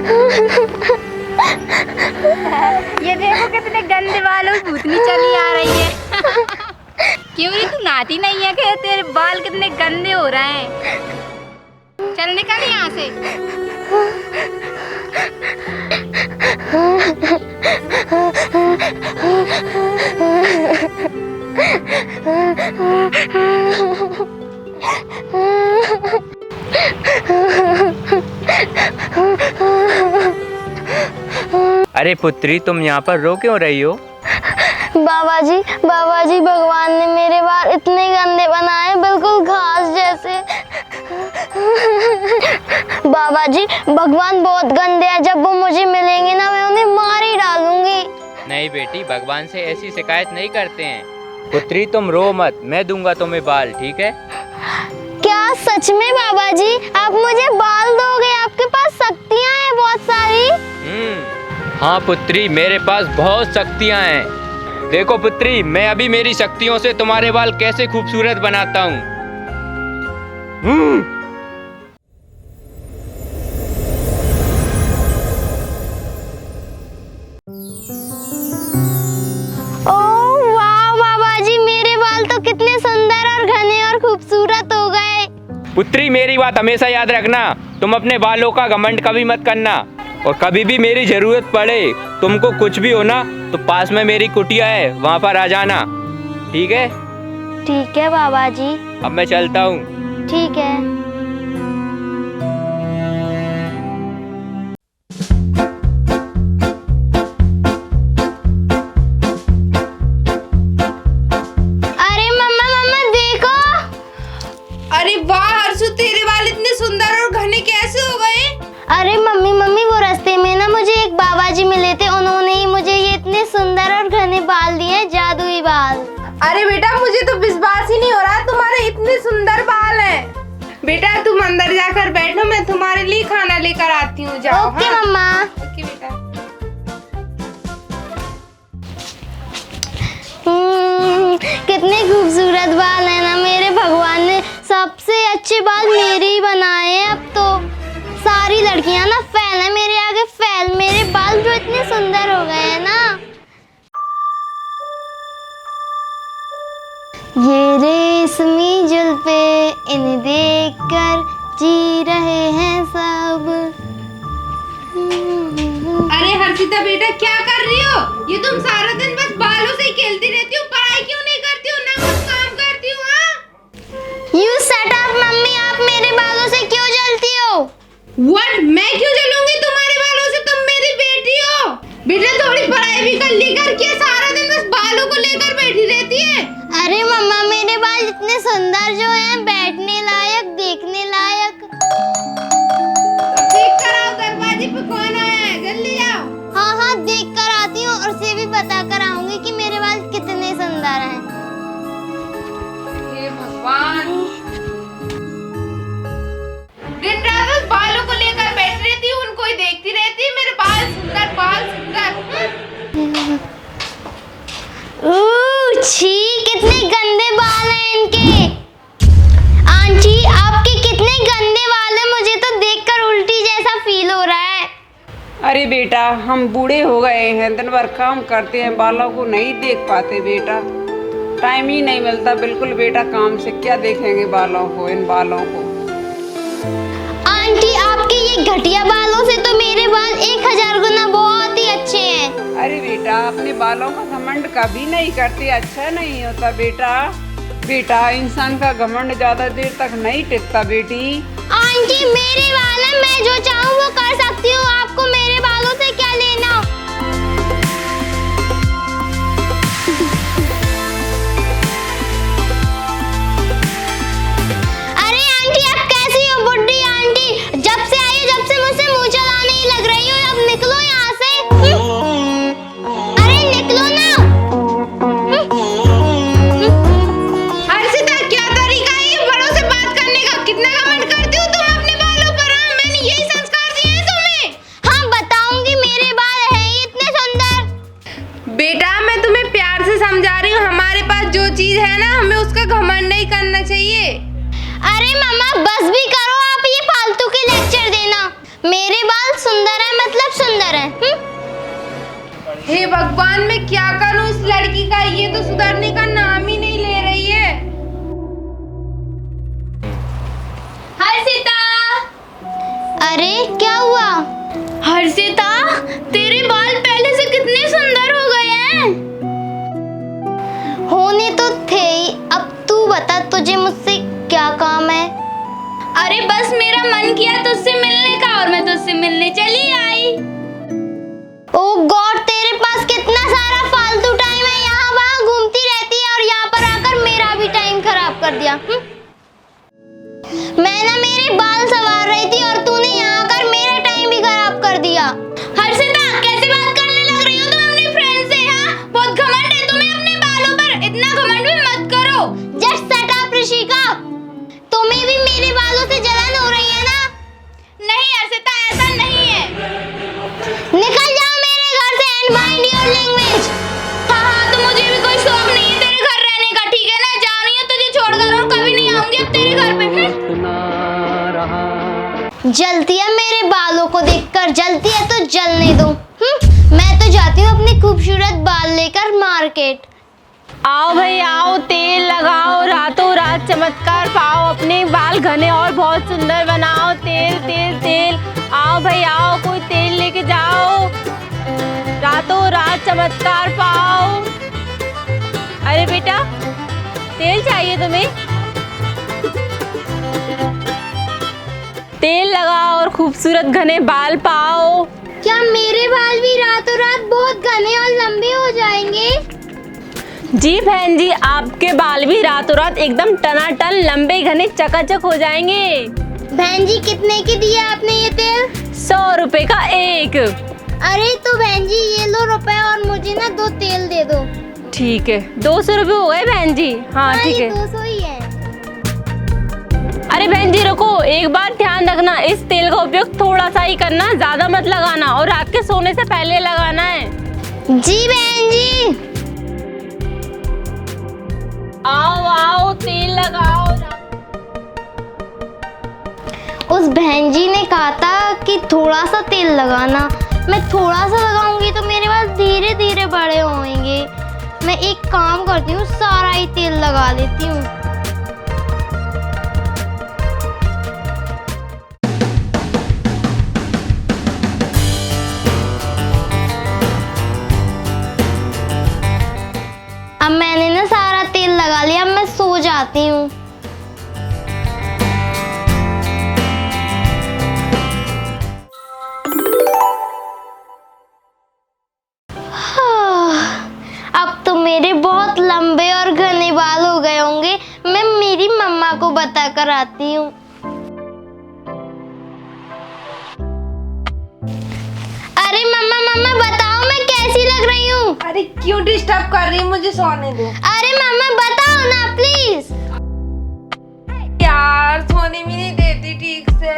ये देखो कितने गंदे बालों की भूतनी चली आ रही है। क्यों रे तू नहाती नहीं है कि तेरे बाल कितने गंदे हो रहे हैं? चल निकल यहाँ से। अरे पुत्री, तुम यहाँ पर रो क्यों रही हो? बाबा जी भगवान ने मेरे बाल इतने गंदे बनाए, बिल्कुल घास जैसे। बाबा जी भगवान बहुत गंदे हैं, जब वो मुझे मिलेंगे ना मैं उन्हें मार ही डालूंगी। नहीं बेटी, भगवान से ऐसी शिकायत नहीं करते हैं। पुत्री तुम रो मत, मैं दूंगा तुम्हें बाल, ठीक है? क्या सच में बाबा जी आप मुझे बाल दोगे? आपके पास शक्तियाँ हैं बहुत सारी। हाँ पुत्री, मेरे पास बहुत शक्तियाँ हैं। देखो पुत्री, मैं अभी मेरी शक्तियों से तुम्हारे बाल कैसे खूबसूरत बनाता हूँ। ओह वाह बाबा जी, मेरे बाल तो कितने सुंदर और घने और खूबसूरत हो गए। पुत्री मेरी बात हमेशा याद रखना, तुम अपने बालों का घमंड कभी मत करना, और कभी भी मेरी जरूरत पड़े, तुमको कुछ भी हो ना, तो पास में मेरी कुटिया है, वहाँ पर आ जाना, ठीक है? ठीक है बाबा जी। अब मैं चलता हूँ। ठीक है। अरे मम्मा देखो। अरे वाह हर्षु, तेरे बाल इतने सुंदर और घने कैसे हो गए? अरे मम्मी वो रास्ते में ना मुझे एक बाबा जी मिले थे, उन्होंने ही मुझे ये इतने सुंदर और घने बाल दिए, जादुई बाल। अरे बेटा मुझे तो विश्वास ही नहीं हो रहा तुम्हारे इतने सुंदर बाल हैं। बेटा तुम अंदर जाकर बैठो, मैं तुम्हारे लिए खाना लेकर आती हूँ। जाओ। ओके हाँ? मम्मा। ओके बेटा। कितने खूबसूरत बाल है ना, मेरे भगवान ने सबसे अच्छे बाल मेरे ही बनाए हैं। अब तो सारी लड़कियां ना फैल है मेरे आगे, फैल। मेरे बाल जो इतने सुंदर हो गए हैं ना। ये रेशमी जुल्फे इन्हें देखकर जी रहे हैं सब। अरे हर्षिता बेटा क्या कर रही हो? ये तुम सारा दिन बस बालों से ही खेलती रहती हो, पढ़ाई क्यों नहीं करती हो, ना कुछ काम करती हो? हाँ? You shut up मम्मी, आप मेरे बालों से क्यों जलती हो? What? मैं क्यों जलूंगी तुम्हारे बालों से? तुम मेरी बेटी हो। बेटा थोड़ी पढ़ाई भी कर ली कर, क्या सारा दिन बस बालों को लेकर बैठी रहती है? अरे मम्मा मेरे बाल इतने सुंदर जो हैं, बैठने लायक, देखने लायक। देख कर आओ दरवाजे पे कौन आया है, जल्दी जाओ। हाँ देख कर आती हूँ, और उसे भी बता कर आऊंगी कि मेरे बाल कितने सुंदर हैं। हे भगवान, दिन रात बस बालों को लेकर बैठ रहती हूँ, उनको ही देखती रहती है। मेरे बाल सुंदर, बाल सुंदर। छी, कितने गंदे बाल हैं इनके। आंटी आपके कितने गंदे बाल हैं, मुझे तो देखकर उल्टी जैसा फील हो रहा है। अरे बेटा हम बूढ़े हो गए हैं, दिन भर काम करते हैं, बालों को नहीं देख पाते बेटा, टाइम ही नहीं मिलता बिल्कुल बेटा काम से, क्या देखेंगे बालों को, इन बालों को। आंटी आपके ये घटिया बालों से तो मेरे बाल 1000 गुना बहुत ही अच्छे हैं। अरे बेटा अपने बालों का घमंड कभी नहीं करते, अच्छा नहीं होता बेटा। बेटा इंसान का घमंड ज्यादा देर तक नहीं टिकता बेटी। आंटी मेरे बाल हैं, मैं जो चाहूँ वो कर सकती हूँ, आपको मेरे बालों से क्या लेना। अरे आंटी आप कैसी हो बुड्ढी आंटी, जब से आई हो, जब से मुझसे मुँह चलाने ही लग रही हो, अब निकलो यहाँ से। अरे निकलो ना। हर्षिता क्या तरीका है ये बड़ों से बात करने का? कितना घमंड करती हो तुम अपने बालों पर? हाँ? मैंने यही संस्कार दिए हैं तुम्हें। हाँ बताऊंगी, मेरे बाल हैं ही इतने सुंदर। बेटा मैं तुम्हें प्यार से समझा रही हूँ, हमारे पास जो चीज है ना हमें उसका घमंड नहीं करना चाहिए। अरे मम्मा बस भी करो, आप ये फालतू के लेक्चर देना। मेरे बाल सुंदर है मतलब सुंदर है। हे भगवान, मैं क्या करूं इस लड़की का, ये तो सुधरने का नाम ही नहीं ले रही है। हर्षिता! अरे क्या हुआ? हर्षिता, तेरे बाल पहले से कितने सुंदर हो गए हैं। होने तो थे ही, अब तू बता तुझे मुझसे क्या काम है? अरे बस मेरा मन किया तुझसे मिलने का और मैं तुझसे मिलने चली आई। ओ गॉड, तेरे पास कितना सारा फालतू टाइम है, यहाँ वहाँ घूमती रहती है और यहाँ पर आकर मेरा भी टाइम खराब कर दिया। मैं ना मेरे बाल संवार रही थी और तूने यहाँ आकर मेरा टाइम भी खराब कर दिया। हर्षिता, कैसे बात करने लग रही हो तुम अपने फ्रेंड से? हाँ, बहुत घमंड है तुम्हें अपने बालों पर, इतना घमंड भी मत करो। जस्ट शट अप ऋषिका, तुम्हें भी मेरे बालों से जलन हो रही है ना? नहीं हर्षिता, ऐसा नहीं है। निकल जाओ मेरे घर से एंड माइंड योर लैंग्वेज। हाँ, तो मुझे भी कोई शौक नहीं है तेरे घर रहने का, ठीक है ना? जा रही हूँ तुझे छोड़कर और कभी नहीं आऊंगी अब तेरे घर पे। जलती है मेरे बालों को देखकर, जलती है तो जलने दो। मैं तो जाती हूँ अपने खूबसूरत बाल लेकर मार्केट। आओ भाई आओ, तेल लगाओ, रातों रात चमत्कार पाओ, अपने बाल घने और बहुत सुंदर बनाओ। तेल तेल तेल, आओ भाई आओ, कोई तेल लेके जाओ, रातों रात चमत्कार पाओ। अरे बेटा, तेल चाहिए तुम्हें? तेल लगाओ और खूबसूरत घने बाल पाओ। क्या मेरे बाल भी रातों रात बहुत घने और लंबे हो जाएंगे? जी बहन जी, आपके बाल भी रातों रात एकदम टनाटन लंबे घने चकाचक हो जाएंगे। बहन जी, कितने की दिया आपने ये तेल? 100 रुपए का एक। अरे तो बहन जी ये लो रुपए और मुझे ना 2 तेल दे दो। ठीक है, 200 रुपये हो गए बहन जी। हाँ ठीक है। 200 ही है। अरे बहन जी रुको, एक बात ध्यान रखना, इस तेल का उपयोग थोड़ा सा ही करना, ज्यादा मत लगाना और रात के सोने से पहले लगाना है। जी बहन जी। आओ आओ, तेल लगाओ। उस बहन जी ने कहा था कि थोड़ा सा तेल लगाना, मैं थोड़ा सा लगाऊंगी तो मेरे बाल धीरे धीरे बड़े होंगे। मैं एक काम करती हूँ, सारा ही तेल लगा लेती हूँ। अब मैंने ना सारा तेल लगा लिया, अब मैं सो जाती हूँ। अब तो मेरे बहुत लंबे और घने बाल हो गए होंगे। मैं मेरी मम्मा को बता कर आती हूँ। अरे मम्मा मम्मा बताओ मैं कैसी लग रही हूँ? अरे क्यों डिस्टर्ब कर रही है, मुझे सोने दो। अरे मम्मा बताओ ना प्लीज। यार सोने भी नहीं देती ठीक से।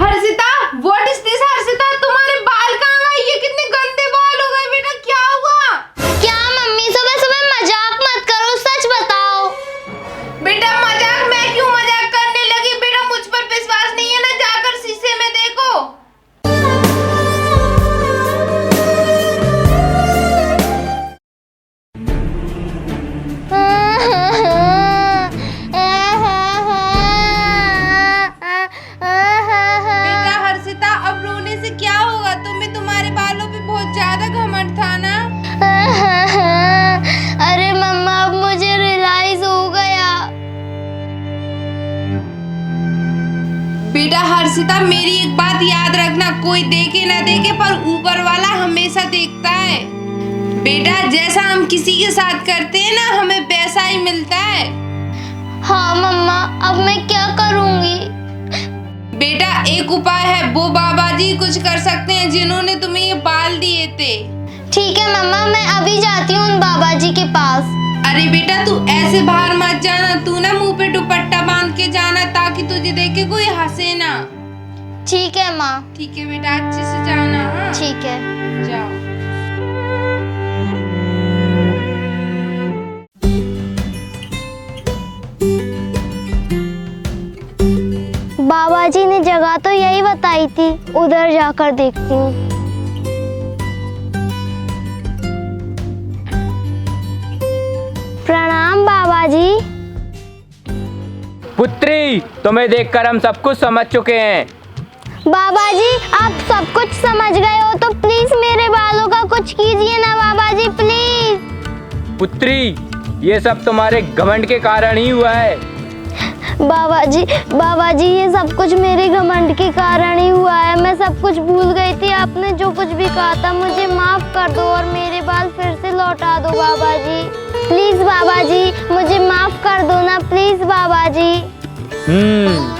Harshita, what is this? Harshita, तुम्हारे बाल कहाँ गए? ये कितने गंदे बाल हो गए बेटा, क्या हुआ? क्या मम्मी, सुबह सुबह मजाक मत करो, सच बताओ। बेटा मजाक, मैं क्यों मजाक करने लगी? बेटा मुझ पर विश्वास नहीं है ना, जाकर शीशे में देखो। बेटा हर्षिता, अब रोने से क्या होगा? तुम्हें तुम्हारे बालों पे बहुत ज्यादा घमंड था ना। अरे मम्मा अब मुझे रियलाइज हो गया। बेटा हर्षिता, मेरी एक बात याद रखना, कोई देखे ना देखे पर ऊपर वाला हमेशा देखता है। बेटा जैसा हम किसी के साथ करते हैं ना, हमें वैसा ही मिलता है। हाँ मम्मा, अब मैं क्या करूँगी? बेटा एक उपाय है, वो बाबा जी कुछ कर सकते हैं जिन्होंने तुम्हें ये बाल दिए थे। ठीक है मम्मा, मैं अभी जाती हूँ उन बाबा जी के पास। अरे बेटा तू ऐसे बाहर मत जाना, तू ना मुंह पे दुपट्टा बांध के जाना ताकि तुझे देख के कोई हंसे ना। ठीक है माँ। ठीक है बेटा, अच्छे से जाना। हाँ ठीक है। जाओ। आई थी, उधर जाकर देखती हूँ। प्रणाम बाबा जी। पुत्री, तुम्हें देखकर हम सब कुछ समझ चुके हैं। बाबा जी आप सब कुछ समझ गए हो तो प्लीज मेरे बालों का कुछ कीजिए ना बाबा जी, प्लीज। पुत्री, ये सब तुम्हारे घमंड के कारण ही हुआ है। बाबा जी ये सब कुछ मेरे घमंड के कारण ही हुआ है। मैं सब कुछ भूल गई थी। आपने जो कुछ भी कहा था मुझे माफ कर दो और मेरे बाल फिर से लौटा दो बाबा जी। प्लीज बाबा जी मुझे माफ कर दो ना, प्लीज बाबा जी।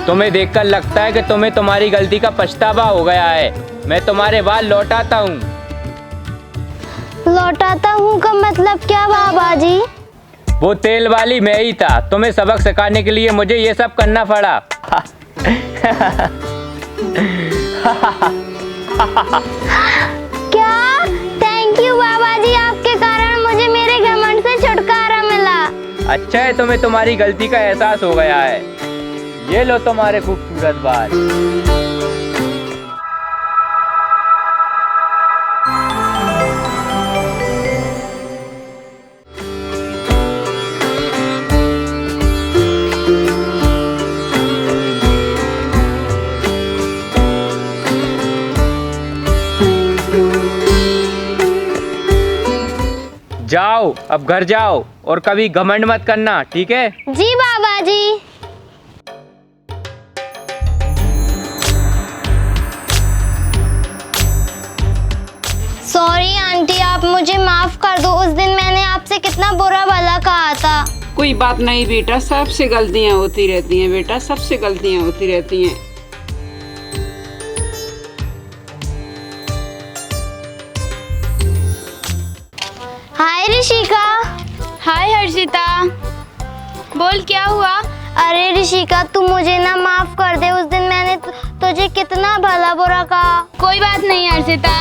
तुम्हें देखकर लगता है कि तुम्हें तुम्हारी गलती का पछतावा हो गया है। मैं तुम्हारे बाल लौटाता हूँ। लौटाता हूँ का मतलब क्या बाबा जी? वो तेल वाली मैं ही था। तुम्हें सबक सिखाने के लिए मुझे ये सब करना पड़ा। क्या? थैंक यू बाबा जी, आपके कारण मुझे मेरे घमंड से छुटकारा मिला। अच्छा है तुम्हें तुम्हारी गलती का एहसास हो गया है। ये लो तुम्हारे खूबसूरत बाल। जाओ, अब घर जाओ और कभी घमंड मत करना, ठीक है? जी बाबा जी। सॉरी आंटी, आप मुझे माफ कर दो। उस दिन मैंने आपसे कितना बुरा भला कहा था। कोई बात नहीं बेटा, सबसे गलतियां होती रहती हैं बेटा, सबसे गलतियां होती रहती हैं। हाय ऋषिका। हाय हर्षिता, बोल क्या हुआ? अरे ऋषिका तू मुझे ना माफ कर दे। उस दिन मैंने तुझे कितना भला बुरा कहा। कोई बात नहीं हर्षिता,